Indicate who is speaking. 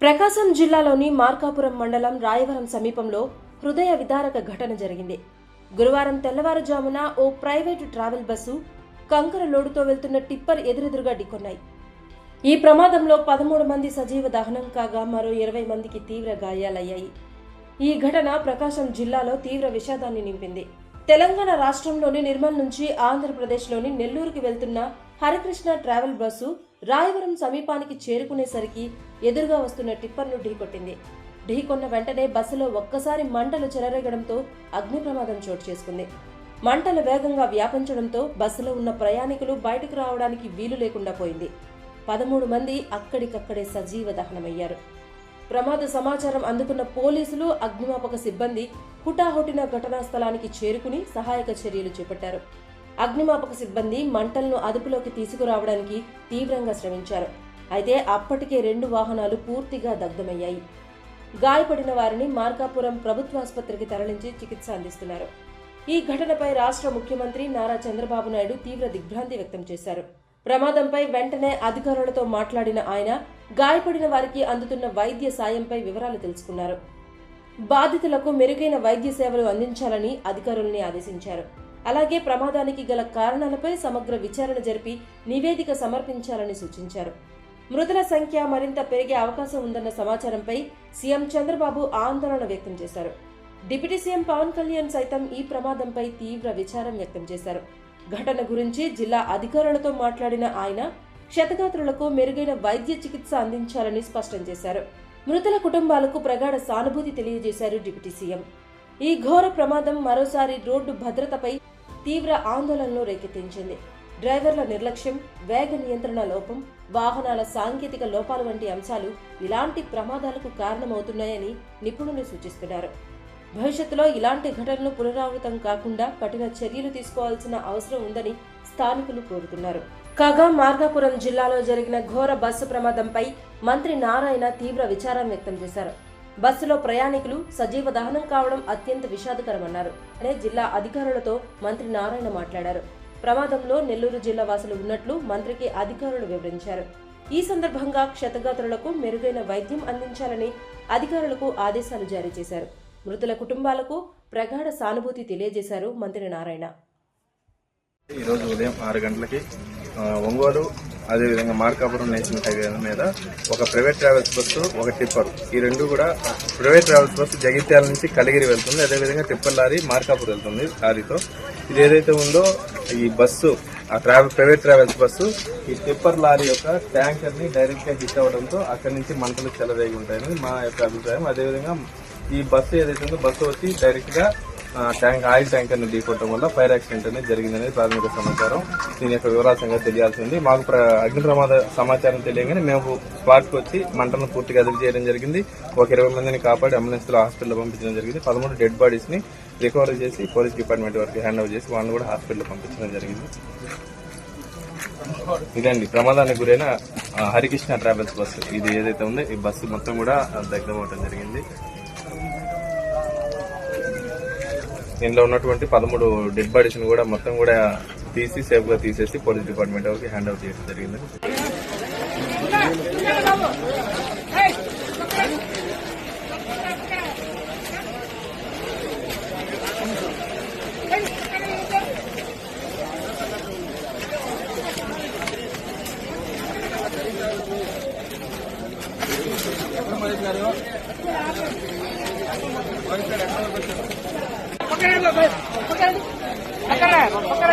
Speaker 1: ప్రకాశం జిల్లాలోని మార్కాపురం మండలం రాయవరం సమీపంలో హృదయ విదారక ఘటన జరిగింది. గురువారం తెల్లవారుజామున ఓ ప్రైవేటు ట్రావెల్ బస్సు కంకర లోడుతో వెళ్తున్న టిప్పర్ ఎదురెదురుగా ఢీకొన్నాయి. ఈ ప్రమాదంలో 13 మంది సజీవ దహనం కాగా మరో 20 మందికి తీవ్ర గాయాలయ్యాయి. ఈ ఘటన ప్రకాశం జిల్లాలో తీవ్ర విషాదాన్ని నింపింది. తెలంగాణ రాష్ట్రంలోని నిర్మల్ నుంచి ఆంధ్రప్రదేశ్లోని నెల్లూరుకి వెళ్తున్న హరికృష్ణ ట్రావెల్ బస్సు రాయవరం సమీపానికి చేరుకునేసరికి ఎదురుగా వస్తున్న టిప్పర్ను ఢీకొట్టింది. ఢీకొన్న వెంటనే బస్సులో ఒక్కసారి మంటలు చెలరేగడంతో అగ్ని ప్రమాదం చోటు చేసుకుంది. మంటలు వేగంగా వ్యాపించడంతో బస్సులో ఉన్న ప్రయాణికులు బయటకు రావడానికి వీలు లేకుండా పోయింది. 13 మంది అక్కడికక్కడే సజీవ దహనమయ్యారు. ప్రమాద సమాచారం అందుకున్న పోలీసులు, అగ్నిమాపక సిబ్బంది హుటాహుటిన ఘటనా స్థలానికి చేరుకుని సహాయక చర్యలు చేపట్టారు. అగ్నిమాపక సిబ్బంది మంటలను అదుపులోకి తీసుకురావడానికి తీవ్రంగా శ్రమించారు. అయితే అప్పటికే 2 వాహనాలు పూర్తిగా దగ్ధమయ్యాయి. గాయపడిన వారిని మార్కాపురం ప్రభుత్వాసుపత్రికి తరలించి చికిత్స అందిస్తున్నారు. ఈ ఘటనపై రాష్ట్ర ముఖ్యమంత్రి నారా చంద్రబాబు నాయుడు తీవ్ర దిగ్భ్రాంతి వ్యక్తం చేశారు. ప్రమాదంపై వెంటనే అధికారులతో మాట్లాడిన ఆయన గాయపడిన వారికి అందుతున్న వైద్య సాయంపై వివరాలు తెలుసుకున్నారు. బాధితులకు మెరుగైన వైద్య సేవలు అందించాలని అధికారుల్ని ఆదేశించారు. అలాగే ప్రమాదానికి గల కారణాలపై సమగ్ర విచారణ జరిపి నివేదిక సమర్పించాలని సూచించారు. మృతుల సంఖ్య మరింత పెరిగే అవకాశం ఉందన్న సమాచారంపై సీఎం చంద్రబాబు ఆందోళన వ్యక్తం చేశారు. డిప్యూటీ సీఎం పవన్ కళ్యాణ్ సైతం ఈ ప్రమాదంపై తీవ్ర విచారం వ్యక్తం చేశారు. ఘటన గురించి జిల్లా అధికారులతో మాట్లాడిన ఆయన క్షతగాత్రులకు మెరుగైన వైద్య చికిత్స అందించాలని స్పష్టం చేశారు. మృతుల కుటుంబాలకు ప్రగాఢ సానుభూతి తెలియజేశారు డిప్యూటీ సీఎం. ఈ ఘోర ప్రమాదం మరోసారి రోడ్డు భద్రతపై తీవ్ర ఆందోళనలు రేకెత్తించింది. డ్రైవర్ల నిర్లక్ష్యం, వేగ నియంత్రణ లోపం, వాహనాల సాంకేతిక లోపాలు వంటి అంశాలు ఇలాంటి ప్రమాదాలకు కారణమవుతున్నాయని నిపుణులు సూచిస్తున్నారు. భవిష్యత్తులో ఇలాంటి ఘటనలు పునరావృతం కాకుండా కఠిన చర్యలు తీసుకోవాల్సిన అవసరం ఉందని స్థానికులు కోరుతున్నారు. కాగా మార్కాపురం జిల్లాలో జరిగిన ఘోర బస్సు ప్రమాదంపై మంత్రి నారాయణ తీవ్ర విచారం వ్యక్తం చేశారు. బస్సులో ప్రయాణికులు సజీవ దహనం కావడం అత్యంత విషాదకరమన్నారు. అనే జిల్లా అధికారులతో మంత్రి నారాయణ మాట్లాడారు. ప్రమాదంలో నెల్లూరు జిల్లా వాసులు ఉన్నట్లు మంత్రికి అధికారులు వివరించారు. ఈ సందర్భంగా క్షతగాత్రులకు మెరుగైన వైద్యం అందించాలని అధికారులకు ఆదేశాలు జారీ చేశారు. మృతుల కుటుంబాలకు ప్రగాఢ సానుభూతి తెలియజేశారు మంత్రి నారాయణ.
Speaker 2: ఈరోజు ఉదయం 6 గంటలకి ఒంగోలు అదేవిధంగా మార్కాపురం నేషనల్ హైవే మీద ఒక ప్రైవేట్ ట్రావెల్స్ బస్సు, ఒక టిప్పర్, ఈ రెండు కూడా ప్రైవేట్ ట్రావెల్స్ బస్సు జగిత్యాల నుంచి కలిగిరి వెళ్తుంది. అదేవిధంగా టిప్పర్ లారీ మార్కాపురం వెళ్తుంది లారీతో. ఇది ఏదైతే ఉందో ఈ బస్సు ప్రైవేట్ ట్రావెల్స్ బస్సు ఈ టిప్పర్ లారీ యొక్క ట్యాంకర్ ని డైరెక్ట్ గా హిట్ అవడంతో అక్కడి నుంచి మంటలు చెలరేగి ఉంటాయని మా యొక్క అభిప్రాయం. అదేవిధంగా ఈ బస్సు ఏదైతే ఉందో బస్సు వచ్చి డైరెక్ట్ గా ఆయిల్ ట్యాంకర్ ని ఢీకొట్టడం వల్ల ఫైర్ యాక్సిడెంట్ అనేది జరిగిందనేది ప్రాథమిక సమాచారం. దీని యొక్క వివరాల సంగతి తెలియాల్సింది. మాకు అగ్ని ప్రమాద సమాచారం తెలియగానే మేము స్పాట్ కు వచ్చి మంటలను పూర్తిగా అదుపు చేయడం జరిగింది. ఒక 20 మందిని కాపాడి అంబులెన్స్ లో హాస్పిటల్ పంపించడం జరిగింది. 13 డెడ్ బాడీస్ ని రికవరీ చేసి పోలీస్ డిపార్ట్మెంట్ వరకు హ్యాండ్ ఓవర్ చేసి వాళ్ళని కూడా హాస్పిటల్ పంపించడం జరిగింది. ఇదండి ప్రమాదానికి గురైన హరికృష్ణ ట్రావెల్స్ బస్సు. ఇది ఏదైతే ఉందో ఈ బస్సు మొత్తం కూడా దగ్ధమవడం జరిగింది. దీనిలో ఉన్నటువంటి 13 డెడ్ బాడీస్ ని కూడా మొత్తం కూడా తీసి సేఫ్ గా తీసేసి పోలీస్ డిపార్ట్మెంట్ వరకు హ్యాండ్ ఓవర్ చేయడం జరిగింది.
Speaker 3: పక్కన